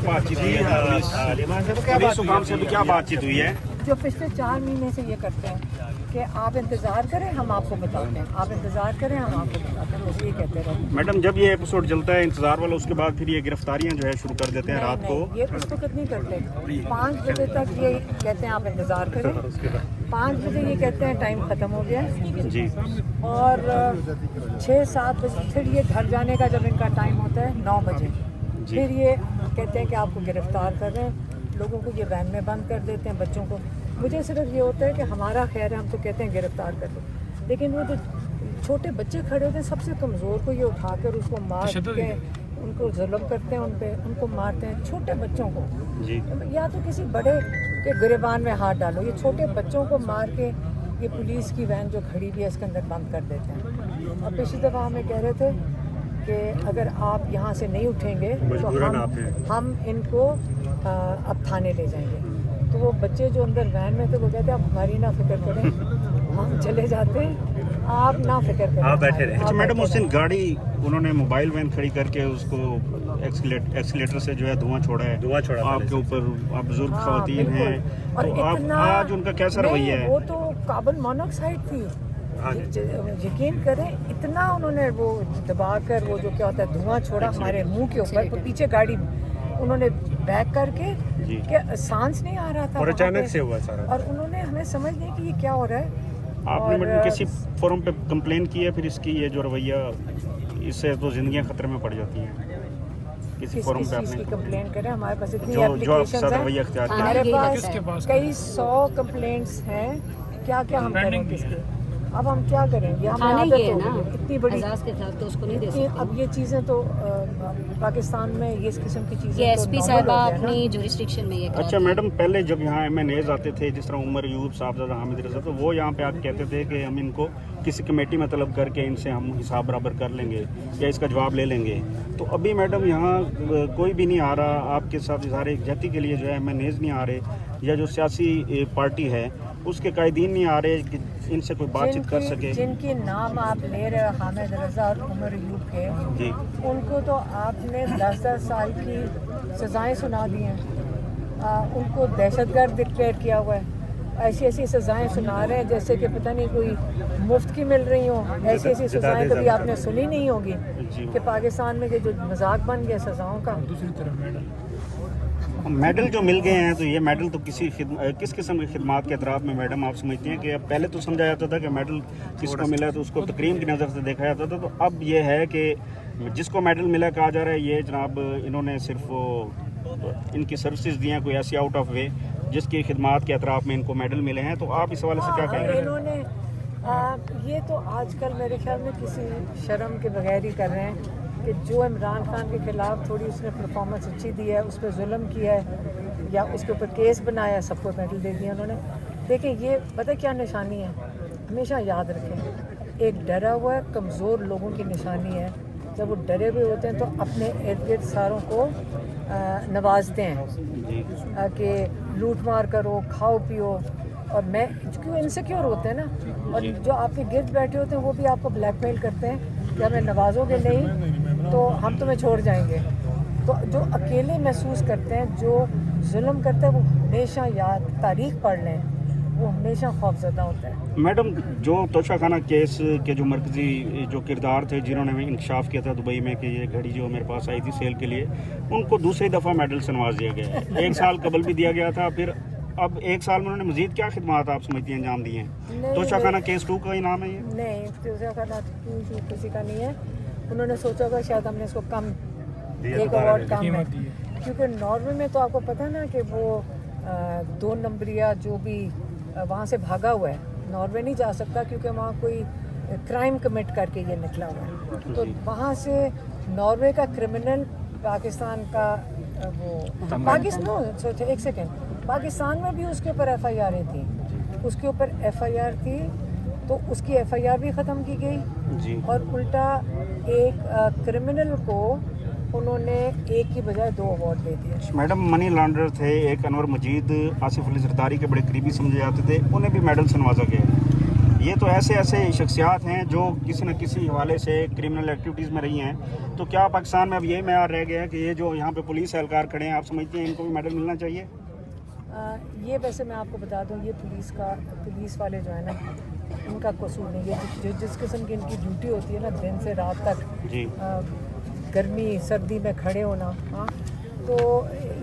बात चीत हुई है पुलिस हुकाम से भी क्या बातचीत हुई है? जो पिछले 4 महीने से ये करते हैं कि आप इंतज़ार करें हम आपको बताते हैं, आप इंतज़ार करें हम आपको बताते हैं, बस ये कहते रहते मैडम जब ये एपिसोड चलता है इंतजार वाला, उसके बाद फिर ये गिरफ्तारियां जो है शुरू कर देते हैं रात को। ये उस वक्त नहीं करते। 5 बजे तक ये कहते हैं आप इंतज़ार करें, 5 बजे ये कहते हैं टाइम ख़त्म हो गया जी। और 6-7 बजे फिर ये घर जाने का जब इनका टाइम होता है 9 बजे फिर ये कहते हैं कि आपको गिरफ्तार कर रहे हैं। लोगों को ये वैन में बंद कर देते हैं, बच्चों को। मुझे सिर्फ ये होता है कि हमारा खैर है, हम तो कहते हैं गिरफ्तार कर दो, लेकिन वो जो छोटे बच्चे खड़े होते हैं सबसे कमज़ोर को ये उठाकर उसको मार के उनको जुल्म करते हैं, उनको मारते हैं, छोटे बच्चों को जी। या तो किसी बड़े के गिरबान में हाथ डालो, ये छोटे बच्चों को मार के ये पुलिस की वैन जो खड़ी हुई है इसके अंदर बंद कर देते हैं। और पिछली दफ़ा हमें कह रहे थे कि अगर आप यहाँ से नहीं उठेंगे तो हम इनको अब थाने ले जाएंगे। तो वो बच्चे जो अंदर वैन में थे वो कहते हैं आप हमारी ना फिक्र करें, हम चले जाते हैं, आप ना फिक्र करें, आप बैठे रहे। अच्छा मैडम, उस दिन गाड़ी उन्होंने मोबाइल वैन खड़ी करके उसको एक्सीलेटर से जो है धुआं छोड़ा है आपके ऊपर, आप बुजुर्ग खवातीन हैं, और तो आप आज उनका कैसा रवैया है? वो तो कार्बन मोनोक्साइड थी, यकीन करें इतना उन्होंने वो दबाकर वो जो क्या होता है धुआं छोड़ा हमारे मुंह के ऊपर, तो पीछे गाड़ी उन्होंने बैक करके कि सांस नहीं आ रहा था और अचानक से हुआ सारा, और उन्होंने हमें समझ नहीं कि ये क्या हो रहा है। आपने मैडम किसी फोरम पे कंप्लेन की है फिर इसकी ये जो रवैया, इससे तो जिंदगियां खतरे में पड़ जाती हैं? किसी फोरम पे आपने कंप्लेन करें? हमारे पास इतनी एप्लीकेशंस हैं, हमारे पास कई 100 कंप्लेंट्स हैं, क्या क्या हम करें किसके? अब हम क्या करेंगे, हमें आदत हो गई इतनी बड़ी के खिलाफ तो उसको नहीं दे सकते। अब ये चीज़ें तो पाकिस्तान में ये इस किस्म की चीज़ें ये एसपी साहिबा अपनी जुरिस्डिक्शन में ये अच्छा मैडम, पहले जब यहाँ MNAs आते थे जिस तरह उमर यूब साहबजादा हामिद रजा, तो वो यहाँ पे आप कहते थे कि हम इनको किसी कमेटी में तलब करके इनसे हम हिसाब बराबर कर लेंगे या इसका जवाब ले लेंगे। तो अभी मैडम यहाँ कोई भी नहीं आ रहा आपके साथ इजहार यकजहती के लिए, जो है MNAs नहीं आ रहे, या जो सियासी पार्टी है उसके कायदीन नहीं आ रहे कि इनसे कोई बातचीत कर सके। जिनके नाम आप ले रहे हो हामिद रजा और उमर यूब के जी, उनको तो आपने 10-10 साल की सज़ाएं सुना दी हैं, उनको दहशतगर्द डिक्लेयर किया हुआ है, ऐसी ऐसी सज़ाएं सुना रहे हैं जैसे कि पता नहीं कोई मुफ्त की मिल रही हो। ऐसी ऐसी सज़ाएं कभी आपने सुनी नहीं होगी कि पाकिस्तान में ये जो मजाक बन गया सज़ाओं का। दूसरी तरफ मेडल जो मिल गए हैं, तो ये मेडल तो किस किस्म की खिदमात के अतराफ में मैडम आप समझती हैं कि अब पहले तो समझा जाता था कि मेडल किसको मिला तो उसको तकरीम की नज़र से देखा जाता था, तो अब ये है कि जिसको मेडल मिला कहा जा रहा है ये जनाब इन्होंने सिर्फ इनकी सर्विसेज दी हैं कोई ऐसी आउट ऑफ वे जिसकी खिदमात के अतराफ में इनको मेडल मिले हैं, तो आप इस हवाले से क्या कहेंगे? इन्होंने ये तो आजकल मेरे ख्याल में किसी शर्म के बगैर ही कर रहे हैं कि जो इमरान खान के ख़िलाफ़ थोड़ी उसने परफॉर्मेंस अच्छी दी है, उस पर जुल्म किया है या उसके ऊपर केस बनाया, सबको मेडल दे दिया उन्होंने। देखिए ये पता क्या निशानी है, हमेशा याद रखें, एक डरा हुआ कमज़ोर लोगों की निशानी है। जब वो डरे हुए होते हैं तो अपने इर्द गिर्द सारों को नवाजते हैं कि लूट मार करो, खाओ पियो, और मैं क्यों इनसिक्योर होते हैं ना, और जो आपके गिर्द बैठे होते हैं वो भी आपको ब्लैकमेल करते हैं कि हमें नवाजोगे नहीं तो हम तुम्हें छोड़ जाएंगे। तो जो अकेले महसूस करते हैं, जो जुल्म करते हैं, वो हमेशा याद तारीख पढ़ लें, वो हमेशा खौफजदा होता है। मैडम जो तोशा खाना केस के जो मरकजी जो किरदार थे जिन्होंने इंकशाफ किया था दुबई में कि ये घड़ी जो मेरे पास आई थी सेल के लिए, उनको दूसरी दफ़ा मेडल से नवाज दिया गया है। 1 साल कबल भी दिया गया था, फिर अब 1 साल में उन्होंने मजीद क्या खिदमात आप समझती हैं अंजाम दिए हैं? तोशा खाना केस 2 का ही नाम है ये? नहीं, तोशा खाना किसी का नहीं है। उन्होंने सोचा होगा शायद हमने इसको कम एक अवार्ड कम है, क्योंकि नॉर्वे में तो आपको पता है ना कि वो 2 नंबरिया जो भी वहाँ से भागा हुआ है, नॉर्वे नहीं जा सकता क्योंकि वहाँ कोई क्राइम कमिट करके ये निकला हुआ है। तो वहाँ से नॉर्वे का क्रिमिनल पाकिस्तान का वो पाकिस्तान एक सेकेंड पाकिस्तान में भी उसके ऊपर FIR थी, उसके ऊपर FIR थी, तो उसकी FIR भी ख़त्म की गई और उल्टा एक क्रिमिनल को उन्होंने 1 की बजाय 2 अवार्ड दे दिए। मैडम मनी लॉन्डर थे एक अनवर मजीद, आसिफ अली जरदारी के बड़े करीबी समझे जाते थे, उन्हें भी मेडल से नवाजा गया। یہ تو ایسے شخصیات ہیں جو کسی نہ کسی حوالے سے کرمنل ایکٹیویٹیز میں رہی ہیں. تو کیا پاکستان میں اب یہی معیار رہ گیا ہے کہ یہ جو یہاں پہ پولیس اہلکار کھڑے ہیں آپ سمجھتے ہیں ان کو بھی میڈل ملنا چاہیے؟ یہ ویسے میں آپ کو بتا دوں یہ پولیس والے جو ہے نا ان کا قصور نہیں ہے. جس قسم کی ان کی ڈیوٹی ہوتی ہے نا دن سے رات تک جی گرمی سردی میں کھڑے ہونا, ہاں تو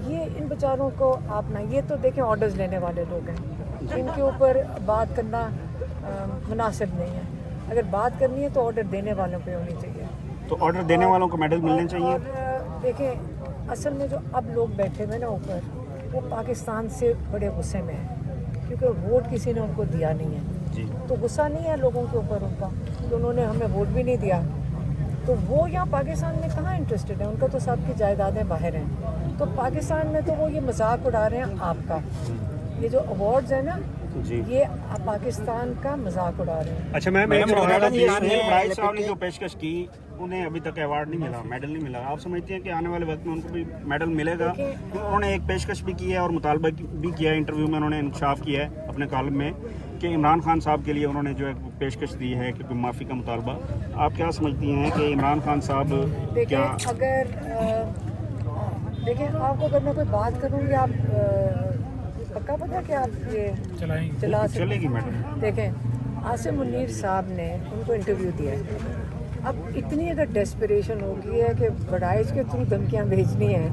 یہ ان بیچاروں کو آپ نا یہ تو دیکھیں آرڈرز لینے والے لوگ ہیں, ان کے اوپر بات کرنا مناسب نہیں ہے. اگر بات کرنی ہے تو آرڈر دینے والوں پہ ہونی چاہیے. تو آرڈر دینے والوں کو میڈل ملنے چاہیے. اور دیکھیں اصل میں جو اب لوگ بیٹھے ہوئے نا اوپر وہ پاکستان سے بڑے غصے میں ہیں کیونکہ ووٹ کسی نے ان کو دیا نہیں ہے. جی تو غصہ نہیں ہے لوگوں کے اوپر ان کا کہ انہوں نے ہمیں ووٹ بھی نہیں دیا. تو وہ یہاں پاکستان میں کہاں انٹرسٹڈ ہیں, ان کا تو سب کی جائیدادیں باہر ہیں. تو پاکستان میں تو وہ یہ مذاق اڑا رہے ہیں آپ کا. یہ جو ایوارڈز ہیں نا جی یہ پاکستان کا مذاق اڑا رہے ہیں. اچھا میم سہیل بڑائی صاحب نے جو پیشکش کی انہیں ابھی تک ایوارڈ نہیں ملا, میڈل نہیں ملا. آپ سمجھتے ہیں کہ آنے والے وقت میں ان کو بھی میڈل ملے گا؟ انہوں نے ایک پیشکش بھی کی ہے اور مطالبہ بھی کیا ہے, انٹرویو میں انہوں نے انکشاف کیا ہے اپنے کالم میں کہ عمران خان صاحب کے لیے انہوں نے جو ایک پیشکش دی ہے کہ کوئی معافی کا مطالبہ. آپ کیا سمجھتی ہیں کہ عمران خان صاحب کیا دیکھیں آپ کو اگر میں کوئی بات کروں گی آپ پکا پتا کہ آپ یہ چلا چلے گی میڈم؟ دیکھیں عاصم منیر صاحب نے ان کو انٹرویو دیا ہے. اب اتنی اگر ڈیسپریشن ہو گئی ہے کہ بڑائش کے تھرو دھمکیاں بھیجنی ہیں.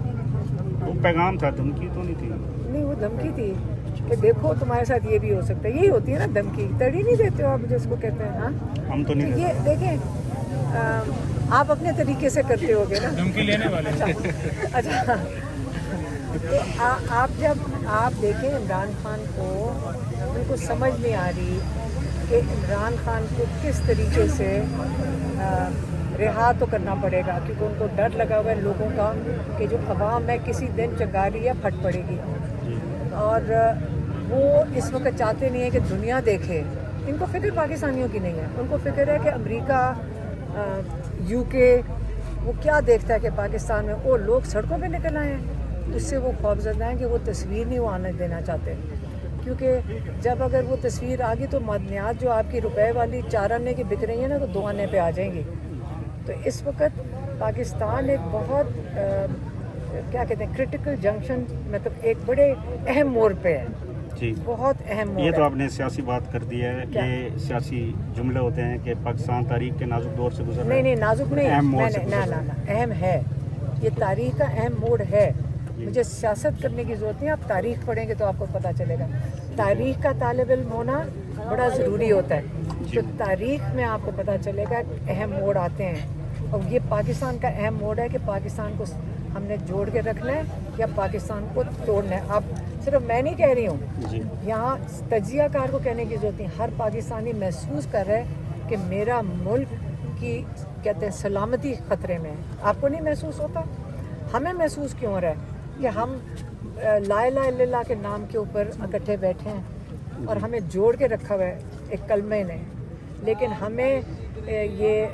وہ پیغام تھا, دھمکی تو نہیں تھی. نہیں وہ دھمکی تھی کہ دیکھو تمہارے ساتھ یہ بھی ہو سکتا ہے. یہی ہوتی ہے نا دھمکی, تڑی نہیں دیتے ہو آپ جس کو کہتے ہیں. ہاں ہم تو نہیں یہ دیکھیں آپ اپنے طریقے سے کرتے ہو گے نا دھمکی لینے والے. اچھا تو آپ جب آپ دیکھیں عمران خان کو ان کو سمجھ نہیں آ رہی کہ عمران خان کو کس طریقے سے رہا تو کرنا پڑے گا کیونکہ ان کو ڈر لگا ہوا ہے لوگوں کا کہ جو عوام ہے کسی دن چنگاری ہے پھٹ پڑے گی. اور وہ اس وقت چاہتے نہیں ہیں کہ دنیا دیکھے. ان کو فکر پاکستانیوں کی نہیں ہے, ان کو فکر ہے کہ امریکہ یو کے وہ کیا دیکھتا ہے کہ پاکستان میں وہ لوگ سڑکوں پہ نکل آئے ہیں. اس سے وہ خوفزدہ ہیں کہ وہ تصویر نہیں وہ آنے دینا چاہتے کیونکہ جب اگر وہ تصویر آ گئی تو معدنیات جو آپ کی روپے والی 4 آنے کی بک رہی ہیں نا تو 2 آنے پہ آ جائیں گی. تو اس وقت پاکستان ایک بہت کیا کہتے ہیں کرٹیکل جنکشن مطلب ایک بڑے اہم موڑ پہ ہے. جی بہت اہم موڑ یہ تو ہے. آپ نے سیاسی بات کر دی ہے. یہ سیاسی جملے ہوتے ہیں کہ پاکستان تاریخ کے نازک دور سے گزر رہا ہے. نہیں نازک نہیں, اہم موڑ سے نہ اہم ہے. یہ تاریخ کا اہم موڑ ہے. مجھے سیاست کرنے کی ضرورت نہیں, آپ تاریخ پڑھیں گے تو آپ کو پتہ چلے گا. تاریخ کا طالب علم ہونا بڑا ضروری ہوتا ہے. تو تاریخ میں آپ کو پتہ چلے گا اہم موڑ آتے ہیں اور یہ پاکستان کا اہم موڑ ہے کہ پاکستان کو ہم نے جوڑ کے رکھنا ہے یا پاکستان کو توڑنا ہے. اب صرف میں نہیں کہہ رہی ہوں, یہاں تجزیہ کار کو کہنے کی ضرورت نہیں. ہر پاکستانی محسوس کر رہا ہے کہ میرا ملک کی کہتے ہیں سلامتی خطرے میں ہے. آپ کو نہیں محسوس ہوتا؟ ہمیں محسوس کیوں ہو رہا ہے کہ ہم لا الہ الا اللہ کے نام کے اوپر اکٹھے بیٹھے ہیں اور ہمیں جوڑ کے رکھا ہوا ہے ایک کلمے نے, لیکن ہمیں یہ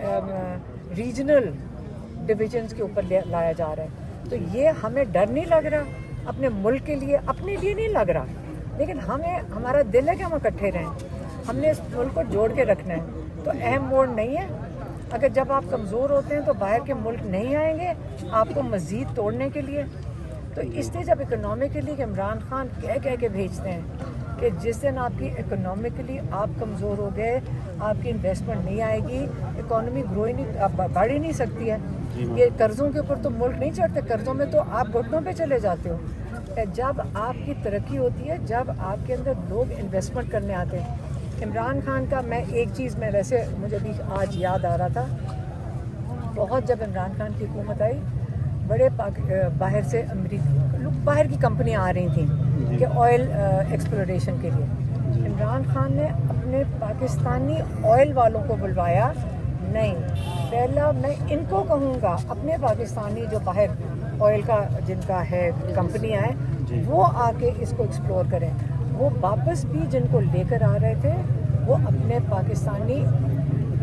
ریجنل ڈویژنس کے اوپر لایا جا رہا ہے. تو یہ ہمیں ڈر نہیں لگ رہا اپنے ملک کے لیے, اپنے لیے نہیں لگ رہا, لیکن ہمارا دل ہے کہ ہم اکٹھے رہیں. ہم نے اس ملک کو جوڑ کے رکھنا ہے. تو اہم موڑ نہیں ہے. اگر جب آپ کمزور ہوتے ہیں تو باہر کے ملک نہیں آئیں گے آپ کو مزید توڑنے کے لیے. تو اس لیے جب اکنامکلی عمران خان کہہ کے بھیجتے ہیں کہ جس دن آپ کی اکنامکلی آپ کمزور ہو گئے, آپ کی انویسٹمنٹ نہیں آئے گی, اکانومی گرو ہی نہیں, بڑھ ہی نہیں سکتی ہے. یہ قرضوں کے اوپر تو ملک نہیں چڑھتے, قرضوں میں تو آپ گھٹنوں پہ چلے جاتے ہو. جب آپ کی ترقی ہوتی ہے, جب آپ کے اندر لوگ انویسٹمنٹ کرنے آتے ہیں. عمران خان کا میں ایک چیز میں ویسے مجھے بھی آج یاد آ رہا تھا, بہت جب عمران خان کی حکومت آئی بڑے باہر سے باہر کی کمپنیاں آ رہی تھیں کہ آئل ایکسپلوریشن کے لیے. عمران خان نے اپنے پاکستانی آئل والوں کو بلوایا نہیں. پہلا میں ان کو کہوں گا اپنے پاکستانی جو باہر آئل کا جن کا ہے کمپنیاں ہیں وہ آ کے اس کو ایکسپلور کریں. وہ واپس بھی جن کو لے کر آ رہے تھے وہ اپنے پاکستانی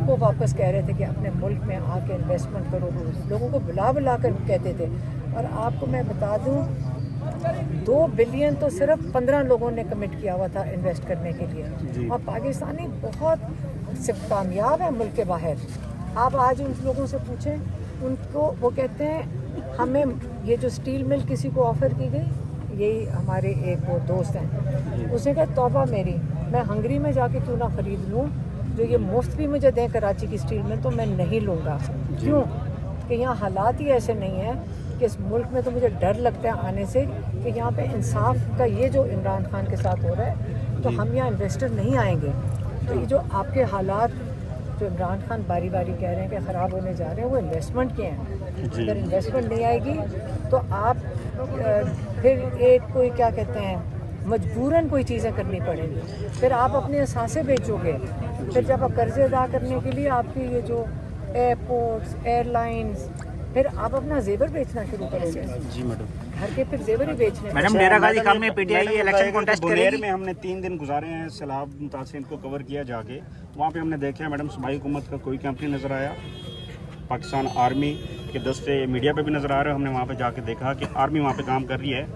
کو واپس کہہ رہے تھے کہ اپنے ملک میں آ کے انویسٹمنٹ کرو. لوگوں کو بلا کر کہتے تھے. اور آپ کو میں بتا دوں 2 बिलियन तो सिर्फ 15 लोगों ने कमिट किया हुआ था इन्वेस्ट करने के लिए, और पाकिस्तानी बहुत सिर्फ कामयाब है मुल्क के बाहर। आप आज उन लोगों से पूछें, उनको वो कहते हैं हमें ये जो स्टील मिल किसी को ऑफ़र की गई, यही हमारे एक वो दोस्त हैं, उसने कहा तौबा मेरी, मैं हंगरी में जाके क्यों ना ख़रीद लूँ, जो ये मुफ्त भी मुझे दें कराची की स्टील मिल तो मैं नहीं लूँगा। क्यों कि यहाँ हालात ही ऐसे नहीं है कि इस मुल्क में तो मुझे डर लगता है आने से कि यहाँ पे इंसाफ का ये जो इमरान खान के साथ हो रहा है, तो हम यहाँ इन्वेस्टर नहीं आएंगे। तो ये जो आपके हालात जो इमरान खान बारी बारी कह रहे हैं कि ख़राब होने जा रहे हैं, वो इन्वेस्टमेंट के हैं। अगर इन्वेस्टमेंट नहीं आएगी तो आप फिर एक कोई क्या कहते हैं मजबूरन कोई चीज़ें करनी पड़ेंगी, फिर आप अपने असासे बेचोगे, फिर जब आप कर्जे अदा करने के लिए आपकी ये जो एयरपोर्ट्स एयरलाइंस, फिर आप अपना जेवर बेचना शुरू करेंगे। जी मैडम, घर के फिर जेवर ही बेचने। मैडम डेरा गाजी खान में पीटीआई इलेक्शन कॉन्टेस्ट बुनेर करेगी। में हमने 3 दिन गुजारे हैं, सैलाब मुतासिर को कवर किया जाके, वहाँ पे हमने देखा है मैडम सूबाई हुकूमत का कोई कैंप नहीं नज़र आया, पाकिस्तान आर्मी के दस्ते मीडिया पे भी नज़र आ रहे हैं, हमने वहाँ पे जाके देखा कि आर्मी वहाँ पे काम कर रही है,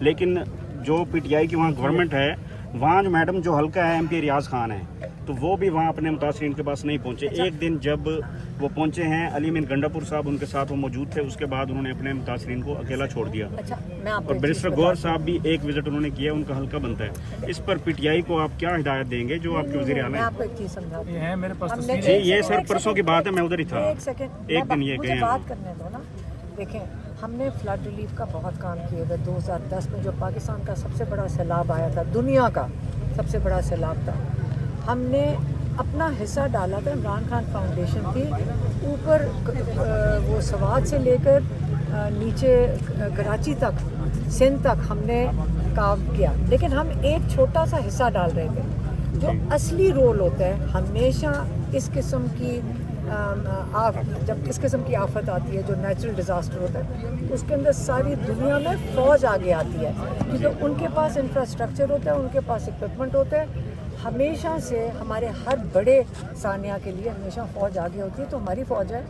लेकिन जो पीटीआई की वहाँ गवर्नमेंट है, वहाँ जो मैडम जो हल्का है MP रियाज खान है, तो वो भी वहाँ अपने मुतासरीन के पास नहीं पहुँचे। एक दिन जब वो पहुँचे हैं, अली मीन गंडापुर साहब उनके साथ वो मौजूद थे, उसके बाद उन्होंने अपने मुतासरीन को अकेला छोड़ दिया। अच्छा, मैं आपको और एक बैरिस्टर चीज़ गौर बताता साहब भी एक विजिट उन्होंने किया, उनका हल्का बनता है। इस पर पीटीआई को आप क्या हिदायत देंगे जो आपके वज़ीर आला मैं हैं? आपको एक चीज़ समझाती हूँ। है मेरे पास हमने जी, ये सर परसों की बात है, मैं उधर ही था। एक सेकंड, एक दिन ये मुझे गए हैं बात करने दो ना। देखें, हमने फ्लड रिलीफ का बहुत काम किया था। 2010 में जो पाकिस्तान का सबसे बड़ा सैलाब आया था, दुनिया का सबसे बड़ा सैलाब था, हमने अपना हिस्सा डाला था। इमरान खान फाउंडेशन थी, ऊपर वो सवात से लेकर नीचे कराची तक, सिंध तक हमने काम किया, लेकिन हम एक छोटा सा हिस्सा डाल रहे थे। जो असली रोल होता है हमेशा इस किस्म की जब इस किस्म की आफत आती है, जो नेचुरल डिज़ास्टर होता है, उसके अंदर सारी दुनिया में फ़ौज आगे आती है, क्योंकि उनके पास इंफ्रास्ट्रक्चर होता है, उनके पास इक्विपमेंट होता है। हमेशा से हमारे हर बड़े सानिया के लिए हमेशा फ़ौज आगे होती है, तो हमारी फ़ौज है,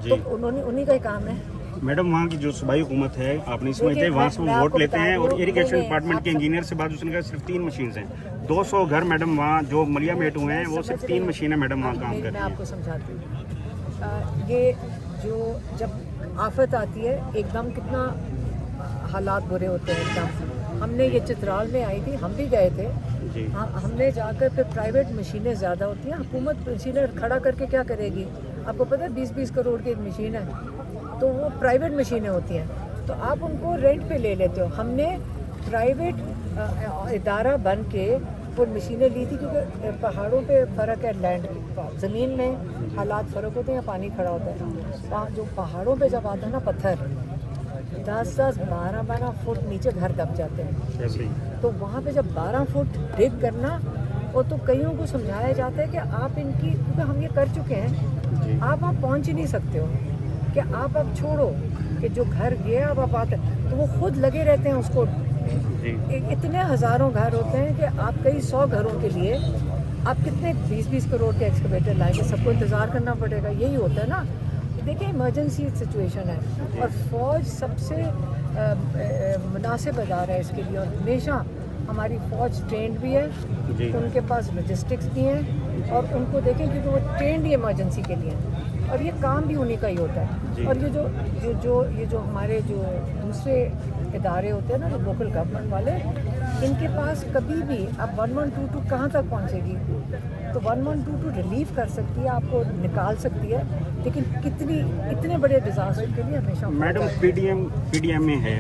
तो उन्हीं का ही काम है। मैडम, वहाँ की जो सूबाई हुकूमत है, आप नहीं समझते, वहाँ से मैं वो वोट आपको लेते बता हैं, दूँ, और इरिगेशन नहीं, डिपार्टमेंट के आप इंजीनियर से बात, उसने कहा सिर्फ 3 मशीन हैं। 200 घर मैडम वहाँ जो मलिया मेट हुए हैं, वो सिर्फ 3 मशीनें मैडम वहाँ काम कर मैं रही हैं। आपको समझाती हूँ। ये जो जब आफत आती है एकदम कितना हालात बुरे होते हैं एकदम। हमने ये चित्राल में आई थी, हम भी गए थे। जी। हमने जाकर फिर प्राइवेट मशीनें ज़्यादा होती हैं, हुकूमत मशीनें खड़ा करके क्या करेगी? आपको पता है 20-20 करोड़ की एक मशीन है, तो वो प्राइवेट मशीनें होती हैं, तो आप उनको रेंट पे ले लेते हो। हमने प्राइवेट इदारा बन के वो मशीनें ली थी, क्योंकि पहाड़ों पे फ़र्क है, लैंड ज़मीन में हालात फ़र्क होते हैं, पानी खड़ा होता है। वहाँ जो पहाड़ों पे जब आता है ना पत्थर, 10-10, 12-12 फुट नीचे घर दब जाते हैं, ऐसे ही। तो वहाँ पे जब 12 फुट डिग करना, वो तो कईयों को समझाया जाता है कि आप इनकी, क्योंकि हम ये कर चुके हैं, आप वहाँ पहुँच ही नहीं सकते हो, कि आप अब छोड़ो कि जो घर गया अब आप आते, तो वो खुद लगे रहते हैं उसको। इतने हज़ारों घर होते हैं कि आप कई 100 घरों के लिए आप कितने 20-20 करोड़ के एक्सकवेटर लाएंगे, सबको इंतज़ार करना पड़ेगा। यही होता है ना। देखिए, इमरजेंसी सिचुएशन है, और फ़ौज सबसे मुनासिब अदारा है इसके लिए, और हमेशा हमारी फ़ौज ट्रेंड भी है, उनके पास लॉजिस्टिक्स भी हैं, और उनको देखें क्योंकि वो ट्रेंड ही इमरजेंसी के लिए हैं, और ये काम भी उन्हीं का ही होता है। और ये जो हमारे जो दूसरे इदारे होते हैं ना, जो लोकल गवर्नमेंट वाले, इनके पास कभी भी अब 1122 कहाँ तक पहुँचेगी? तो 1122 रिलीफ कर सकती है, आपको निकाल सकती है, लेकिन इतने बड़े डिज़ास्टर के लिए हमेशा मैडम पीडीएम में है।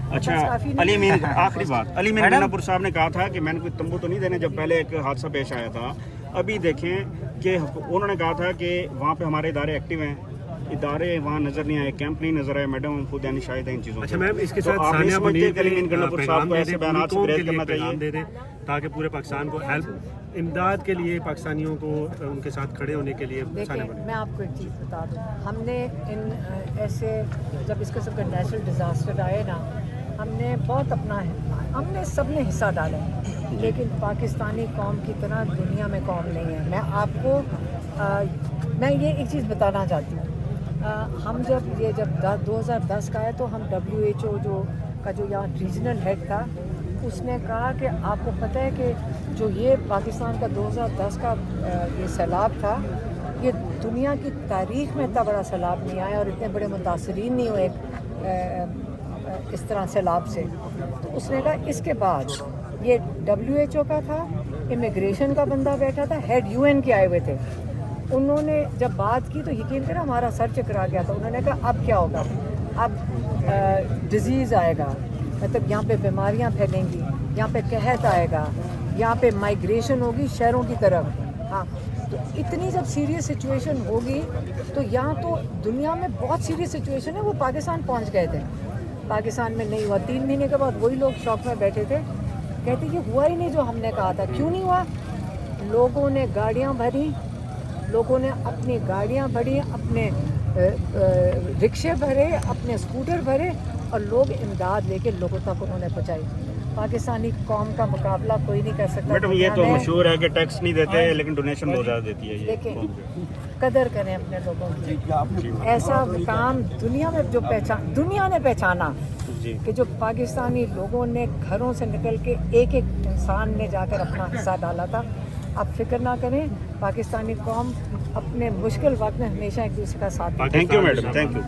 अच्छा, बस काफ़ी नहीं। अली मीन आखिरी बात, अली मीन गंडापुर साहब ने कहा था कि मैंने कोई तंबू तो नहीं देने, जब पहले एक हादसा पेश आया था। अभी देखें कि उन्होंने कहा था कि वहाँ पे हमारे इदारे एक्टिव हैं, इदारे वहाँ नजर नहीं आए, कैंप नहीं नजर आए। मैडम हम खुद यानी शायद इन चीज़ों। अच्छा मैम, इसके तो साथ आप सानिया मुनीर के लिए गंडापुर साहब को ऐसे बयानात से गुरेज करना चाहिए, दे दें ताकि पूरे पाकिस्तान को हेल्प, इमदाद के लिए पाकिस्तानियों को उनके साथ खड़े होने के लिए सानिया देखिए, मुनीर। मैं आपको एक चीज़ बता दूँ, हमने इन ऐसे जब इस किस्म के नेचुरल डिज़ास्टर आए ना, हमने बहुत हमने सब ने हिस्सा डाला है, लेकिन पाकिस्तानी कौम की तरह दुनिया में कौम नहीं है। मैं आपको मैं ये एक चीज़ बताना चाहती हूँ। हम जब 2010 का आया, तो हम WHO जो का जो यहाँ रीजनल हेड था, उसने कहा कि आपको पता है कि जो ये पाकिस्तान का 2010 का ये सैलाब था, ये दुनिया की तारीख में इतना बड़ा सैलाब नहीं आया और इतने बड़े मुतासरीन नहीं हुए इस तरह सैलाब से। तो उसने कहा इसके बाद ये WHO का था, इमिग्रेशन का बंदा बैठा था, हेड UN के आए हुए थे। उन्होंने जब बात की तो यकीन करें हमारा सर चकरा गया था। उन्होंने कहा अब क्या होगा, अब डिजीज़ आएगा, मतलब यहाँ पे बीमारियाँ फैलेंगी, यहाँ पे कहत आएगा, यहाँ पे माइग्रेशन होगी शहरों की तरफ। हाँ, तो इतनी जब सीरियस सिचुएशन होगी तो यहाँ तो दुनिया में बहुत सीरियस सिचुएशन है, वो पाकिस्तान पहुँच गए थे, पाकिस्तान में नहीं हुआ। 3 महीने के बाद वही लोग शॉक में बैठे थे, कहते ये हुआ ही नहीं जो हमने कहा था। क्यों नहीं हुआ? लोगों ने गाड़ियाँ भरी, लोगों ने अपनी गाड़ियाँ भरी, अपने रिक्शे भरे, अपने स्कूटर भरे और लोग इमदाद लेके लोगों तक उन्होंने पहुँचाई। पाकिस्तानी कौम का मुकाबला कोई नहीं कर सकता। मैडम ये तो दुनिया में। मशहूर है कि टैक्स नहीं देते लेकिन डोनेशन बहुत ज़्यादा देती है ये। देखिए कदर करें अपने लोगों की। ऐसा काम दुनिया में जो दुनिया ने पहचाना जी। कि जो पाकिस्तानी लोगों ने घरों से निकल के एक एक इंसान ने जाकर अपना हिस्सा डाला था। आप फिक्र ना करें, पाकिस्तानी कौम अपने मुश्किल वक्त में हमेशा एक दूसरे का साथ। Thank you madam, thank you.